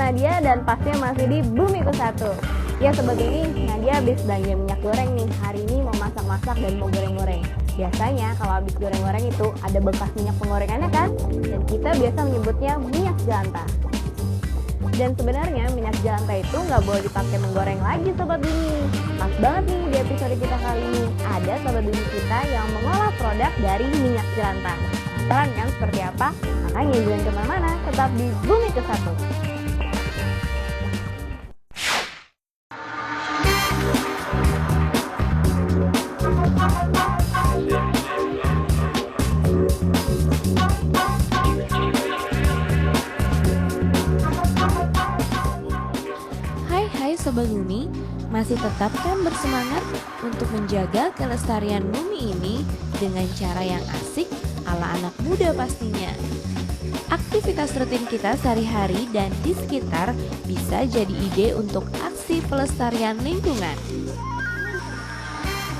Nadia dan pastinya masih di Bumiku Satu. Ya Sobat Bumi, Nadia habis belanja minyak goreng nih. Hari ini mau masak-masak dan mau goreng-goreng. Biasanya kalau habis goreng-goreng itu ada bekas minyak penggorengannya kan? Dan kita biasa menyebutnya minyak jelantah. Dan sebenarnya minyak jelantah itu nggak boleh dipakai menggoreng lagi Sobat Bumi. Pas banget nih di episode kita kali ini, ada Sobat Bumi kita yang mengolah produk dari minyak jelantah. Penasaran kan seperti apa? Makanya jangan kemana-mana, tetap di Bumiku Satu. Hai Sobat Bumi, masih tetap kan bersemangat untuk menjaga kelestarian bumi ini dengan cara yang asik ala anak muda pastinya. Aktivitas rutin kita sehari-hari dan di sekitar bisa jadi ide untuk aksi pelestarian lingkungan.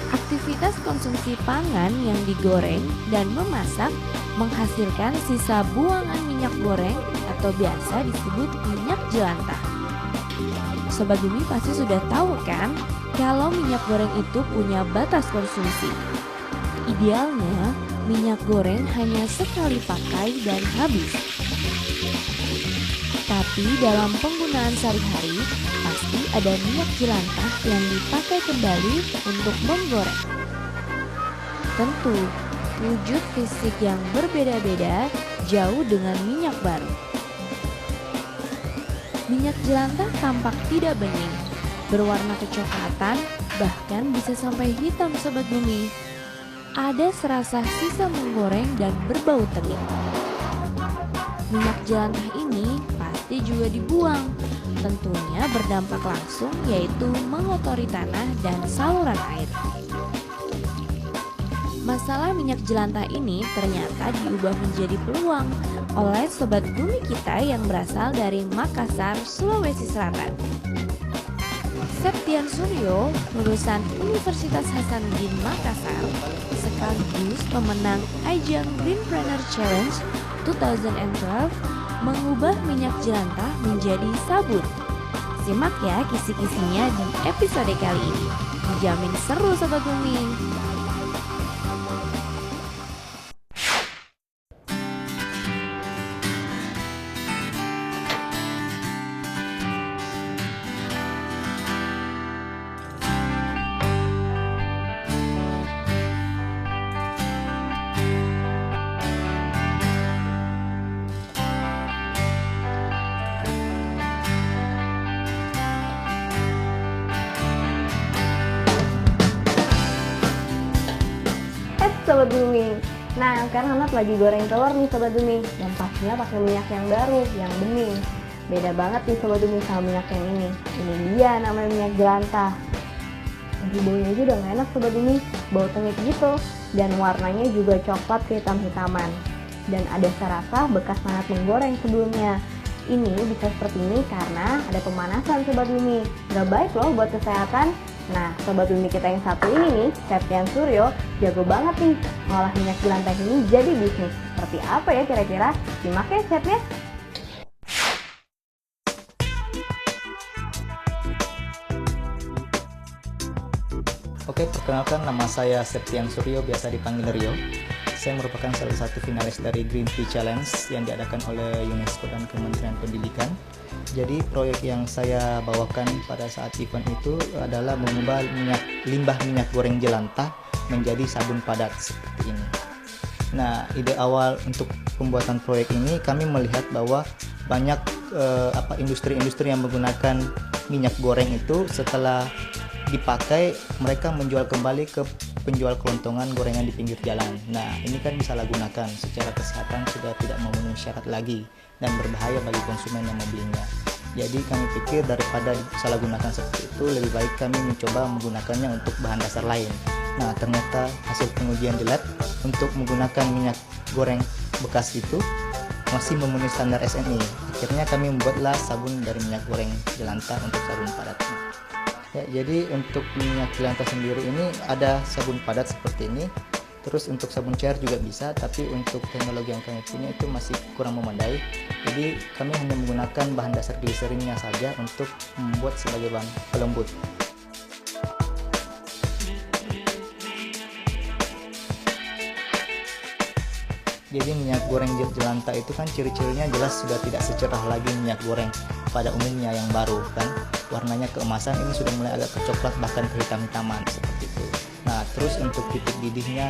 Aktivitas konsumsi pangan yang digoreng dan memasak menghasilkan sisa buangan minyak goreng atau biasa disebut minyak jelantah. Sobat Bumi pasti sudah tahu kan kalau minyak goreng itu punya batas konsumsi. Idealnya minyak goreng hanya sekali pakai dan habis. Tapi dalam penggunaan sehari-hari pasti ada minyak jelantah yang dipakai kembali untuk menggoreng. Tentu, wujud fisik yang berbeda-beda jauh dengan minyak baru. Minyak jelantah tampak tidak bening, berwarna kecoklatan, bahkan bisa sampai hitam Sobat Bumi. Ada serasa sisa menggoreng dan berbau terik. Minyak jelantah ini pasti juga dibuang, tentunya berdampak langsung yaitu mengotori tanah dan saluran air. Masalah minyak jelantah ini ternyata diubah menjadi peluang oleh Sobat Bumi kita yang berasal dari Makassar, Sulawesi Selatan. Septian Suryo, lulusan Universitas Hasanuddin Makassar, sekaligus pemenang ajang Greenpreneur Challenge 2012, mengubah minyak jelantah menjadi sabun. Simak ya kisi-kisinya di episode kali ini. Dijamin seru Sobat Bumi. Sobat Bumi. Nah, sekarang Hanat lagi goreng telur nih Sobat Bumi. Dan pastinya pakai minyak yang baru, yang bening. Beda banget nih Sobat Bumi sama minyak yang ini. Ini dia namanya minyak jelantah. Jadi baunya aja udah gak enak Sobat Bumi. Bau tengik gitu. Dan warnanya juga coklat kehitam-hitaman. Dan ada serasa bekas hangat menggoreng sebelumnya. Ini bisa seperti ini karena ada pemanasan Sobat Bumi. Gak baik loh buat kesehatan. Nah, Sobat Bumi kita yang satu ini nih, Septian Suryo, jago banget nih ngolah minyak jelantah ini jadi bisnis. Seperti apa ya kira-kira? Simak ya chefnya. Oke, perkenalkan nama saya Septian Suryo, biasa dipanggil Rio. Saya merupakan salah satu finalis dari Green Tea Challenge yang diadakan oleh UNESCO dan Kementerian Pendidikan. Jadi proyek yang saya bawakan pada saat event itu adalah mengubah limbah minyak goreng jelantah menjadi sabun padat seperti ini. Nah, ide awal untuk pembuatan proyek ini kami melihat bahwa banyak industri-industri yang menggunakan minyak goreng itu setelah dipakai mereka menjual kembali ke penjual kelontongan gorengan di pinggir jalan. Nah, ini kan disalahgunakan, secara kesehatan sudah tidak memenuhi syarat lagi dan berbahaya bagi konsumen yang membelinya. Jadi kami pikir daripada disalahgunakan seperti itu, lebih baik kami mencoba menggunakannya untuk bahan dasar lain. Nah, ternyata hasil pengujian di lab untuk menggunakan minyak goreng bekas itu masih memenuhi standar SNI. Akhirnya kami membuatlah sabun dari minyak goreng jelantah untuk sabun padat. Ya, jadi untuk minyak jelantah sendiri ini ada sabun padat seperti ini. Terus untuk sabun cair juga bisa, tapi untuk teknologi yang kami punya itu masih kurang memadai. Jadi kami hanya menggunakan bahan dasar gliserinnya saja untuk membuat sebagai bahan pelembut. Jadi minyak goreng jelantah itu kan ciri-cirinya jelas sudah tidak secerah lagi minyak goreng pada umumnya yang baru kan. Warnanya keemasan, ini sudah mulai agak kecoklat bahkan kehitam-hitaman seperti itu. Nah, terus untuk titik didihnya,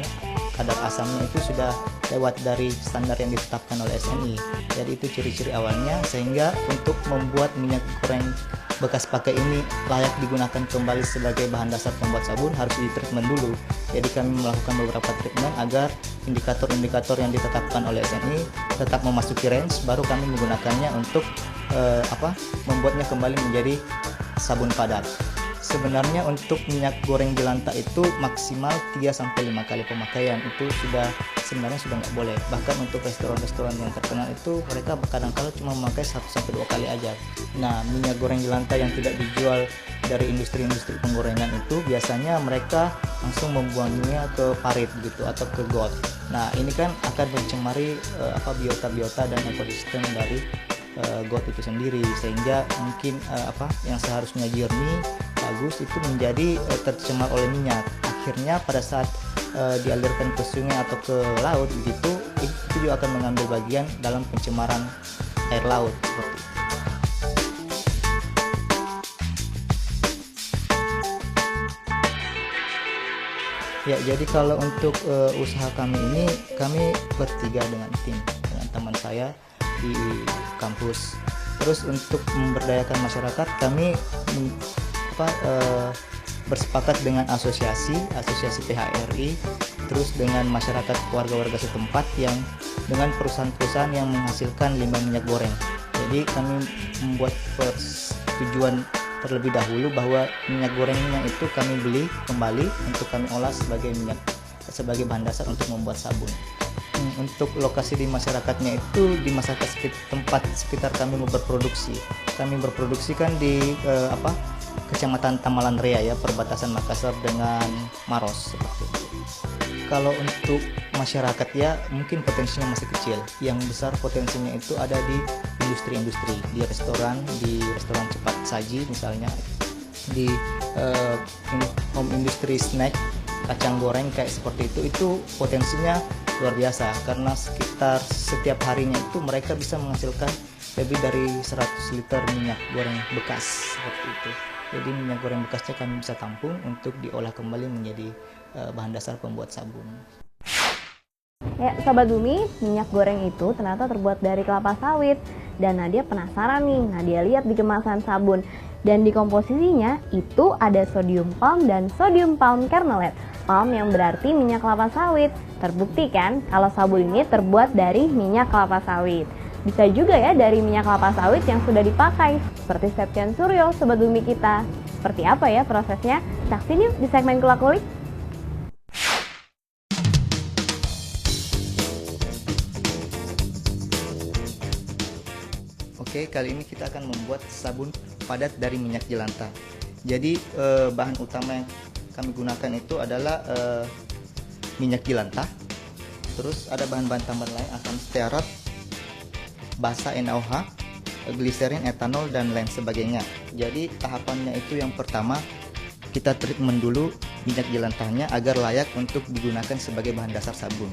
kadar asamnya itu sudah lewat dari standar yang ditetapkan oleh SNI. Jadi itu ciri-ciri awalnya, sehingga untuk membuat minyak goreng bekas pakai ini layak digunakan kembali sebagai bahan dasar pembuat sabun harus di treatment dulu. Jadi kami melakukan beberapa treatment agar indikator-indikator yang ditetapkan oleh SNI tetap memasuki range, baru kami menggunakannya untuk membuatnya kembali menjadi sabun padat. Sebenarnya untuk minyak goreng jelantah itu maksimal 3-5 kali pemakaian itu sebenarnya sudah nggak boleh. Bahkan untuk restoran-restoran yang terkenal itu mereka kadang-kala cuma memakai 1-2 kali aja. Nah, minyak goreng jelantah yang tidak dijual dari industri-industri penggorengan itu biasanya mereka langsung membuangnya ke parit gitu atau ke got. Nah, ini kan akan mencemari biota-biota dan ekosistem dari got itu sendiri, sehingga mungkin yang seharusnya jernih bagus itu menjadi tercemar oleh minyak. Akhirnya pada saat dialirkan ke sungai atau ke laut begitu, itu juga akan mengambil bagian dalam pencemaran air laut seperti itu. Ya, jadi kalau untuk usaha kami ini, kami bertiga dengan teman saya di kampus. Terus untuk memberdayakan masyarakat, kami bersepakat dengan asosiasi PHRI, terus dengan masyarakat warga-warga setempat yang dengan perusahaan-perusahaan yang menghasilkan limbah minyak goreng. Jadi kami membuat persetujuan terlebih dahulu bahwa minyak gorengnya itu kami beli kembali untuk kami olah sebagai bahan dasar untuk membuat sabun. Untuk lokasi di masyarakatnya itu di masyarakat tempat sekitar kami berproduksi. Kami berproduksi kan di Kecamatan Tamalan Rea ya, perbatasan Makassar dengan Maros seperti itu. Kalau untuk masyarakat ya mungkin potensinya masih kecil. Yang besar potensinya itu ada di industri-industri, di restoran cepat saji misalnya, di home industry snack, kacang goreng kayak seperti itu potensinya luar biasa, karena sekitar setiap harinya itu mereka bisa menghasilkan lebih dari 100 liter minyak goreng bekas seperti itu. Jadi minyak goreng bekasnya kami bisa tampung untuk diolah kembali menjadi bahan dasar pembuat sabun. Ya, Sobat Bumi, minyak goreng itu ternyata terbuat dari kelapa sawit. Dan Nadia penasaran nih, Nadia lihat di kemasan sabun. Dan di komposisinya itu ada sodium palm dan sodium palm kernelate. Palm yang berarti minyak kelapa sawit. Terbukti kan kalau sabun ini terbuat dari minyak kelapa sawit. Bisa juga ya dari minyak kelapa sawit yang sudah dipakai, seperti Septian Suryo, Sobat Bumi kita. Seperti apa ya prosesnya? Saksiin yuk di segmen Kulak Kulik. Oke, kali ini kita akan membuat sabun padat dari minyak jelantah. Jadi bahan utama yang kami gunakan itu adalah minyak jelantah. Terus ada bahan-bahan tambahan lain, asam stearat, basa NaOH, gliserin, etanol, dan lain sebagainya. Jadi tahapannya itu yang pertama, kita treatment dulu minyak jelantahnya agar layak untuk digunakan sebagai bahan dasar sabun.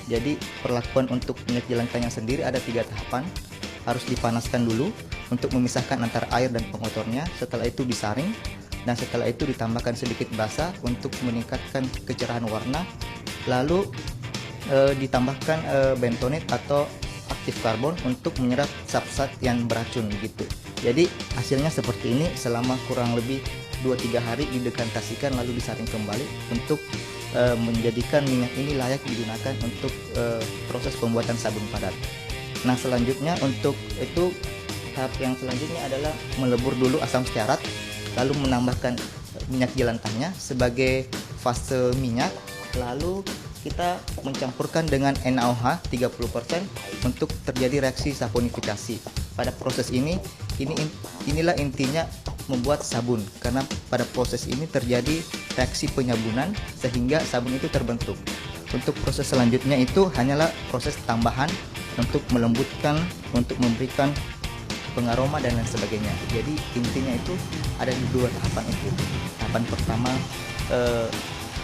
Jadi perlakuan untuk minyak jelantahnya sendiri ada 3 tahapan. Harus dipanaskan dulu untuk memisahkan antara air dan pengotornya. Setelah itu disaring, dan setelah itu ditambahkan sedikit basa untuk meningkatkan kecerahan warna. Lalu ditambahkan bentonit atau aktif karbon untuk menyerap zat-zat yang beracun gitu. Jadi hasilnya seperti ini. Selama kurang lebih 2-3 hari didekantasikan lalu disaring kembali untuk menjadikan minyak ini layak digunakan untuk proses pembuatan sabun padat. Nah, selanjutnya untuk itu tahap yang selanjutnya adalah melebur dulu asam stearat, lalu menambahkan minyak jelantahnya sebagai fase minyak, lalu kita mencampurkan dengan NaOH 30% untuk terjadi reaksi saponifikasi. Pada proses inilah intinya membuat sabun, karena pada proses ini terjadi reaksi penyabunan sehingga sabun itu terbentuk. Untuk proses selanjutnya itu hanyalah proses tambahan untuk melembutkan, untuk memberikan pengaroma dan lain sebagainya. Jadi intinya itu ada di dua tahapan itu. Tahapan pertama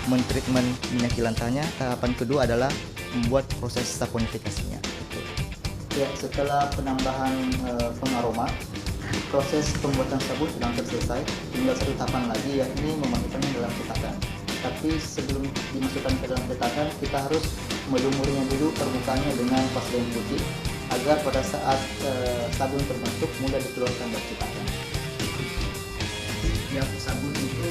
mentreatment minyak jelantahnya, tahapan kedua adalah membuat proses saponifikasinya. Ya, setelah penambahan pengaroma, proses pembuatan sabun sudah hampir selesai. Tinggal satu tahapan lagi, yakni memasukkannya dalam cetakan. Tapi sebelum dimasukkan ke dalam cetakan, kita harus melumurinya dulu permukaannya dengan vaselin putih agar pada saat sabun terbentuk mudah dikeluarkan dari cetakan. Ya, sabun itu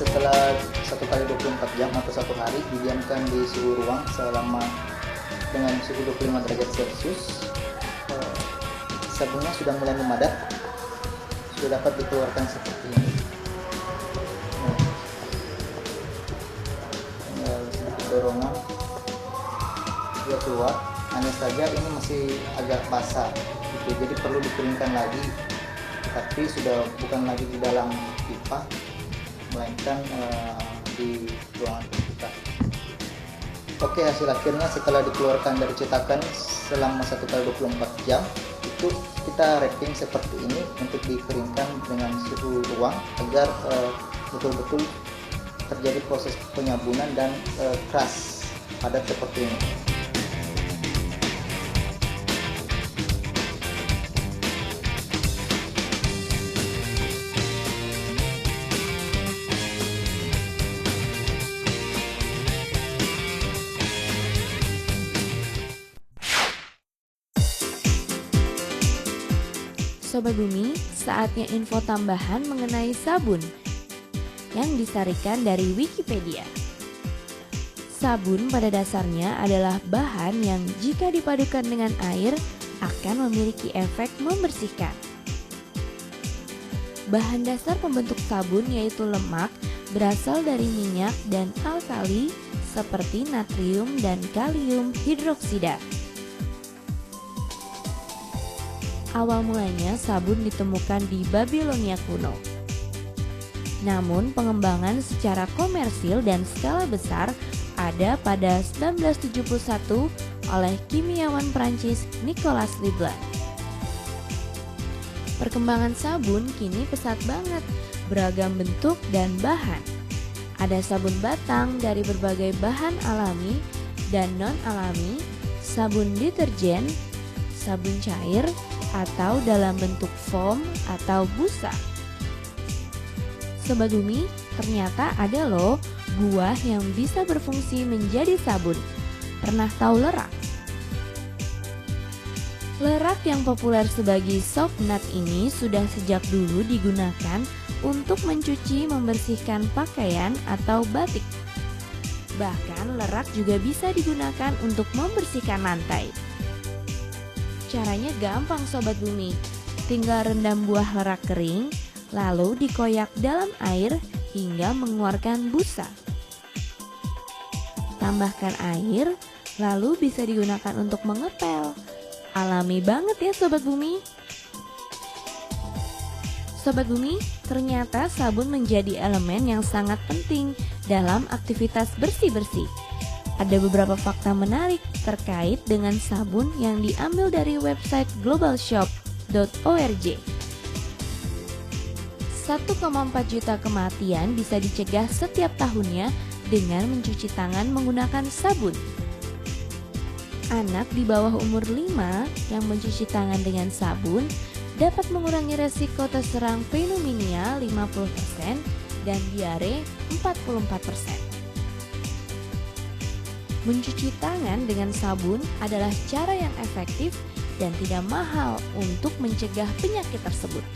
setelah 1 kali 24 jam atau 1 hari didiamkan di suhu ruang selama dengan suhu 25 derajat Celcius, sabunnya sudah mulai memadat, sudah dapat dikeluarkan seperti ini. Tinggal sedikit dorongan dia keluar, hanya saja ini masih agak basah gitu, jadi perlu dikeringkan lagi, tapi sudah bukan lagi di dalam pipa, melainkan di ruangan kita. Oke, hasil akhirnya setelah dikeluarkan dari cetakan selama 1 kali 24 jam itu kita wrapping seperti ini untuk dikeringkan dengan suhu ruang agar betul-betul terjadi proses penyabunan dan keras padat seperti ini. Sobat Bumi, saatnya info tambahan mengenai sabun yang disarikan dari Wikipedia. Sabun pada dasarnya adalah bahan yang jika dipadukan dengan air akan memiliki efek membersihkan. Bahan dasar pembentuk sabun yaitu lemak berasal dari minyak dan alkali seperti natrium dan kalium hidroksida. Awal mulanya sabun ditemukan di Babilonia kuno. Namun pengembangan secara komersil dan skala besar ada pada 1971 oleh kimiawan Prancis Nicolas Leblanc. Perkembangan sabun kini pesat banget, beragam bentuk dan bahan. Ada sabun batang dari berbagai bahan alami dan non-alami, sabun deterjen, sabun cair, atau dalam bentuk foam atau busa. Sobat Bumi, ternyata ada loh buah yang bisa berfungsi menjadi sabun. Pernah tahu lerak? Lerak yang populer sebagai soft nut ini sudah sejak dulu digunakan untuk mencuci membersihkan pakaian atau batik. Bahkan lerak juga bisa digunakan untuk membersihkan lantai. Caranya gampang Sobat Bumi, tinggal rendam buah lerak kering, lalu dikoyak dalam air hingga mengeluarkan busa. Tambahkan air, lalu bisa digunakan untuk mengepel. Alami banget ya Sobat Bumi. Sobat Bumi, ternyata sabun menjadi elemen yang sangat penting dalam aktivitas bersih-bersih. Ada beberapa fakta menarik terkait dengan sabun yang diambil dari website globalshop.org. 1,4 juta kematian bisa dicegah setiap tahunnya dengan mencuci tangan menggunakan sabun. Anak di bawah umur 5 yang mencuci tangan dengan sabun dapat mengurangi resiko terserang pneumonia 50% dan diare 44%. Mencuci tangan dengan sabun adalah cara yang efektif dan tidak mahal untuk mencegah penyakit tersebut.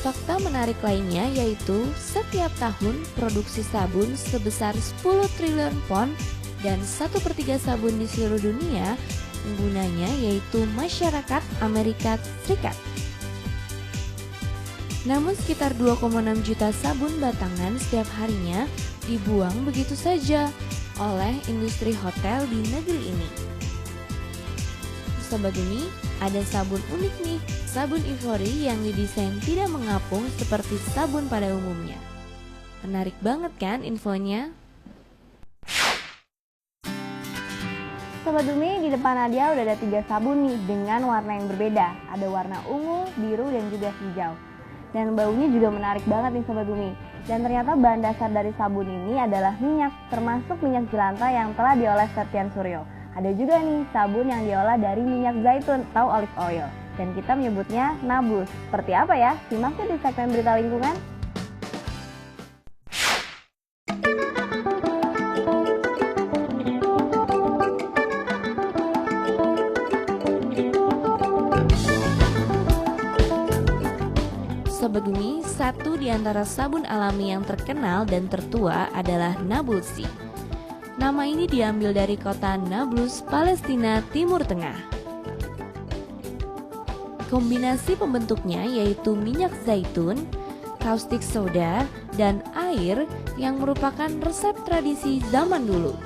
Fakta menarik lainnya yaitu setiap tahun produksi sabun sebesar 10 triliun pound dan 1/3 sabun di seluruh dunia penggunanya yaitu masyarakat Amerika Serikat. Namun sekitar 2,6 juta sabun batangan setiap harinya dibuang begitu saja oleh industri hotel di negeri ini. Sobat Umi, ada sabun unik nih, sabun Ivory yang didesain tidak mengapung seperti sabun pada umumnya. Menarik banget kan infonya? Sobat Umi, di depan Nadia udah ada 3 sabun nih dengan warna yang berbeda. Ada warna ungu, biru, dan juga hijau. Dan baunya juga menarik banget nih Sobat Umi. Dan ternyata bahan dasar dari sabun ini adalah minyak, termasuk minyak jelantah yang telah diolah Septian Suryo. Ada juga nih sabun yang diolah dari minyak zaitun atau olive oil. Dan kita menyebutnya Nablus. Seperti apa ya? Simak di segmen berita lingkungan. Sobat Umi, satu di antara sabun alami yang terkenal dan tertua adalah Nablusi. Nama ini diambil dari kota Nablus, Palestina, Timur Tengah. Kombinasi pembentuknya yaitu minyak zaitun, caustic soda, dan air yang merupakan resep tradisi zaman dulu.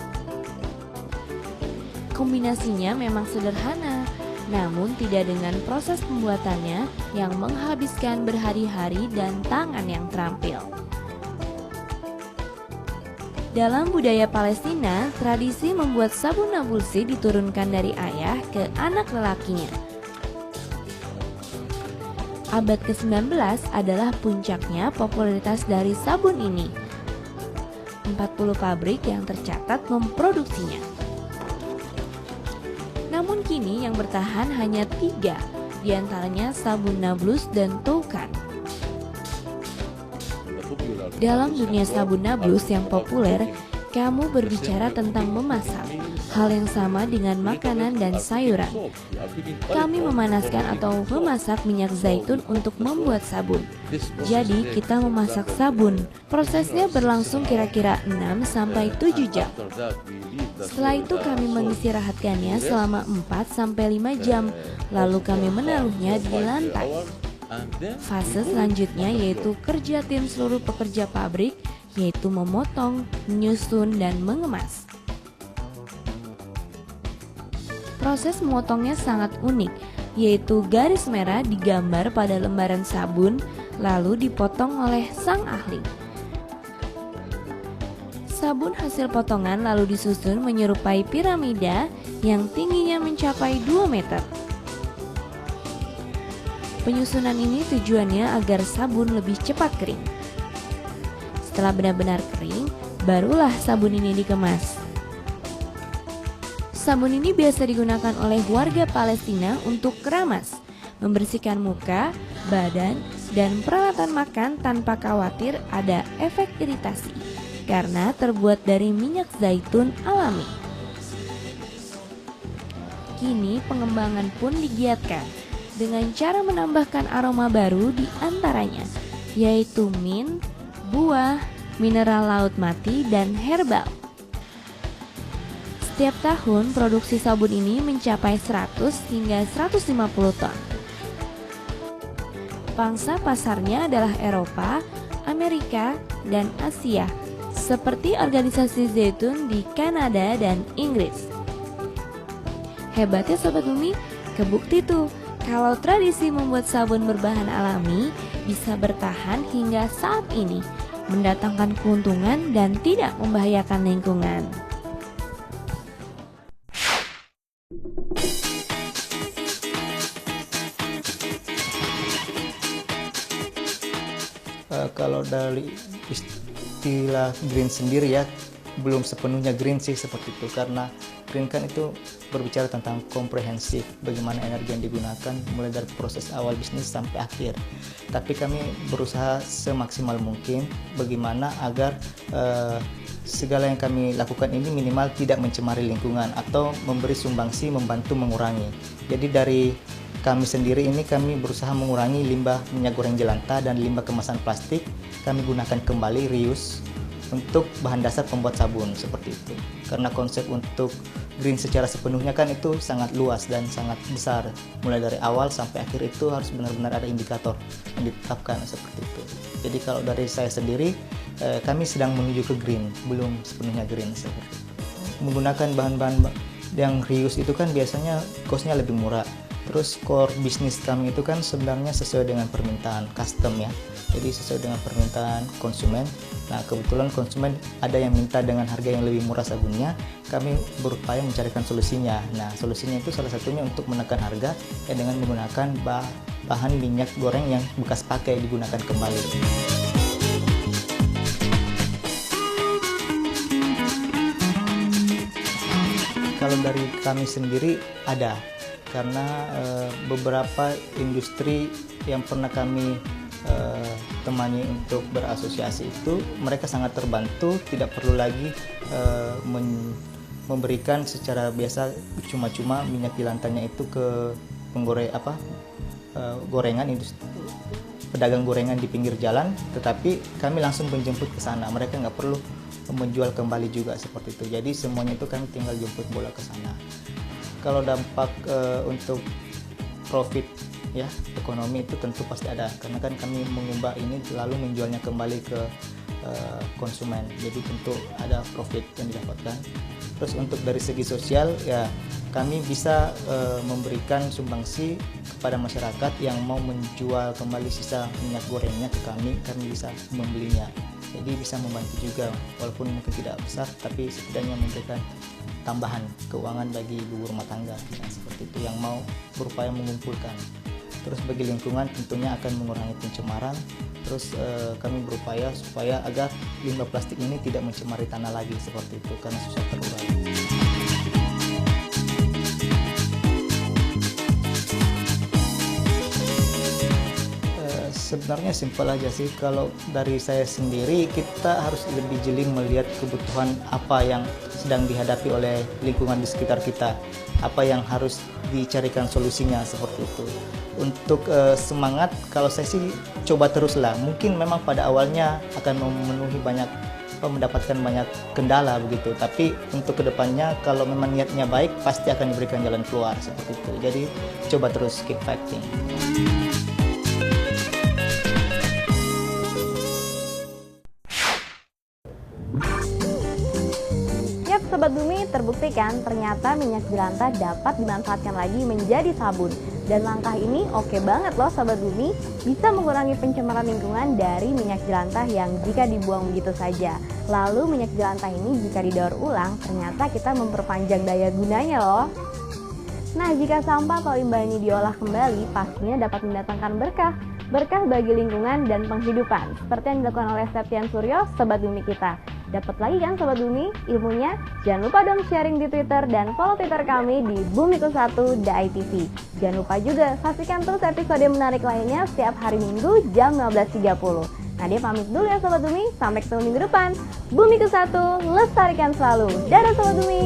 Kombinasinya memang sederhana, namun tidak dengan proses pembuatannya yang menghabiskan berhari-hari dan tangan yang terampil. Dalam budaya Palestina, tradisi membuat sabun Nablusi diturunkan dari ayah ke anak lelakinya. Abad ke-19 adalah puncaknya popularitas dari sabun ini. 40 pabrik yang tercatat memproduksinya. Namun kini yang bertahan hanya 3, diantaranya sabun Nablus dan Toucan. Dalam dunia sabun Nablus yang populer, kamu berbicara tentang memasak, hal yang sama dengan makanan dan sayuran. Kami memanaskan atau memasak minyak zaitun untuk membuat sabun. Jadi kita memasak sabun. Prosesnya berlangsung kira-kira 6-7 jam. Setelah itu kami mengistirahatkannya selama 4-5 jam, lalu kami menaruhnya di lantai. Fase selanjutnya yaitu kerja tim seluruh pekerja pabrik, yaitu memotong, menyusun, dan mengemas. Proses memotongnya sangat unik, yaitu garis merah digambar pada lembaran sabun, lalu dipotong oleh sang ahli. Sabun hasil potongan lalu disusun menyerupai piramida yang tingginya mencapai 2 meter. Penyusunan ini tujuannya agar sabun lebih cepat kering. Setelah benar-benar kering, barulah sabun ini dikemas. Sabun ini biasa digunakan oleh warga Palestina untuk keramas, membersihkan muka, badan, dan peralatan makan tanpa khawatir ada efek iritasi, karena terbuat dari minyak zaitun alami. Kini pengembangan pun digiatkan dengan cara menambahkan aroma baru di antaranya, yaitu mint, buah, mineral laut mati, dan herbal. Setiap tahun produksi sabun ini mencapai 100 hingga 150 ton. Pangsa pasarnya adalah Eropa, Amerika, dan Asia, seperti organisasi zaitun di Kanada dan Inggris. Hebatnya Sobat Bumi, kebukti tuh kalau tradisi membuat sabun berbahan alami bisa bertahan hingga saat ini, mendatangkan keuntungan dan tidak membahayakan lingkungan. Kalau dari istilah green sendiri ya, belum sepenuhnya green sih seperti itu, karena green kan itu berbicara tentang komprehensif, bagaimana energi yang digunakan mulai dari proses awal bisnis sampai akhir. Tapi kami berusaha semaksimal mungkin bagaimana agar segala yang kami lakukan ini minimal tidak mencemari lingkungan atau memberi sumbangsi membantu mengurangi. Jadi dari kami sendiri ini kami berusaha mengurangi limbah minyak goreng jelantah dan limbah kemasan plastik. Kami gunakan kembali, reuse, untuk bahan dasar pembuat sabun seperti itu. Karena konsep untuk green secara sepenuhnya kan itu sangat luas dan sangat besar. Mulai dari awal sampai akhir itu harus benar-benar ada indikator yang ditetapkan seperti itu. Jadi kalau dari saya sendiri, kami sedang menuju ke green, belum sepenuhnya green seperti itu. Menggunakan bahan-bahan yang reuse itu kan biasanya cost-nya lebih murah. Terus core bisnis kami itu kan sebenarnya sesuai dengan permintaan custom ya. Jadi sesuai dengan permintaan konsumen. Nah kebetulan konsumen ada yang minta dengan harga yang lebih murah sabunnya, kami berupaya mencarikan solusinya. Nah solusinya itu salah satunya untuk menekan harga ya dengan menggunakan bahan minyak goreng yang bekas pakai digunakan kembali. Kalau dari kami sendiri ada, karena beberapa industri yang pernah kami temani untuk berasosiasi itu mereka sangat terbantu, tidak perlu lagi memberikan secara biasa cuma-cuma minyak jelantahnya itu ke gorengan industri, pedagang gorengan di pinggir jalan, tetapi kami langsung menjemput ke sana, mereka nggak perlu menjual kembali juga seperti itu. Jadi semuanya itu kami tinggal jemput bola ke sana. Kalau dampak untuk profit ya ekonomi itu tentu pasti ada, karena kan kami mengubah ini lalu menjualnya kembali ke konsumen, jadi tentu ada profit yang didapatkan. Terus untuk dari segi sosial ya kami bisa memberikan sumbangsi kepada masyarakat yang mau menjual kembali sisa minyak gorengnya ke kami bisa membelinya, jadi bisa membantu juga walaupun mungkin tidak besar, tapi setidaknya memberikan tambahan keuangan bagi ibu rumah tangga ya, seperti itu yang mau berupaya mengumpulkan. Terus bagi lingkungan tentunya akan mengurangi pencemaran. Terus kami berupaya supaya agar limbah plastik ini tidak mencemari tanah lagi seperti itu karena susah terurai. Sebenarnya simpel aja sih, kalau dari saya sendiri kita harus lebih jeli melihat kebutuhan apa yang sedang dihadapi oleh lingkungan di sekitar kita, apa yang harus dicarikan solusinya seperti itu. Untuk semangat, kalau saya sih coba teruslah, mungkin memang pada awalnya akan mendapatkan banyak kendala begitu, tapi untuk kedepannya kalau memang niatnya baik pasti akan diberikan jalan keluar seperti itu. Jadi coba terus keep fighting. Sobat Bumi, terbuktikan ternyata minyak jelantah dapat dimanfaatkan lagi menjadi sabun. Dan langkah ini oke banget loh Sobat Bumi, bisa mengurangi pencemaran lingkungan dari minyak jelantah yang jika dibuang begitu saja. Lalu minyak jelantah ini jika didaur ulang, ternyata kita memperpanjang daya gunanya loh. Nah, jika sampah atau limbah ini diolah kembali, pastinya dapat mendatangkan berkah bagi lingkungan dan penghidupan, seperti yang dilakukan oleh Septian Suryo, Sobat Bumi kita. Dapat lagi kan Sobat Bumi ilmunya? Jangan lupa dong sharing di Twitter dan follow Twitter kami di Bumiku1.itv. Jangan lupa juga saksikan terus episode menarik lainnya setiap hari Minggu jam 15.30. Nadia pamit dulu ya Sobat Bumi, sampai ketemu minggu depan. Bumiku1, lestarikan selalu. Dadah Sobat Bumi.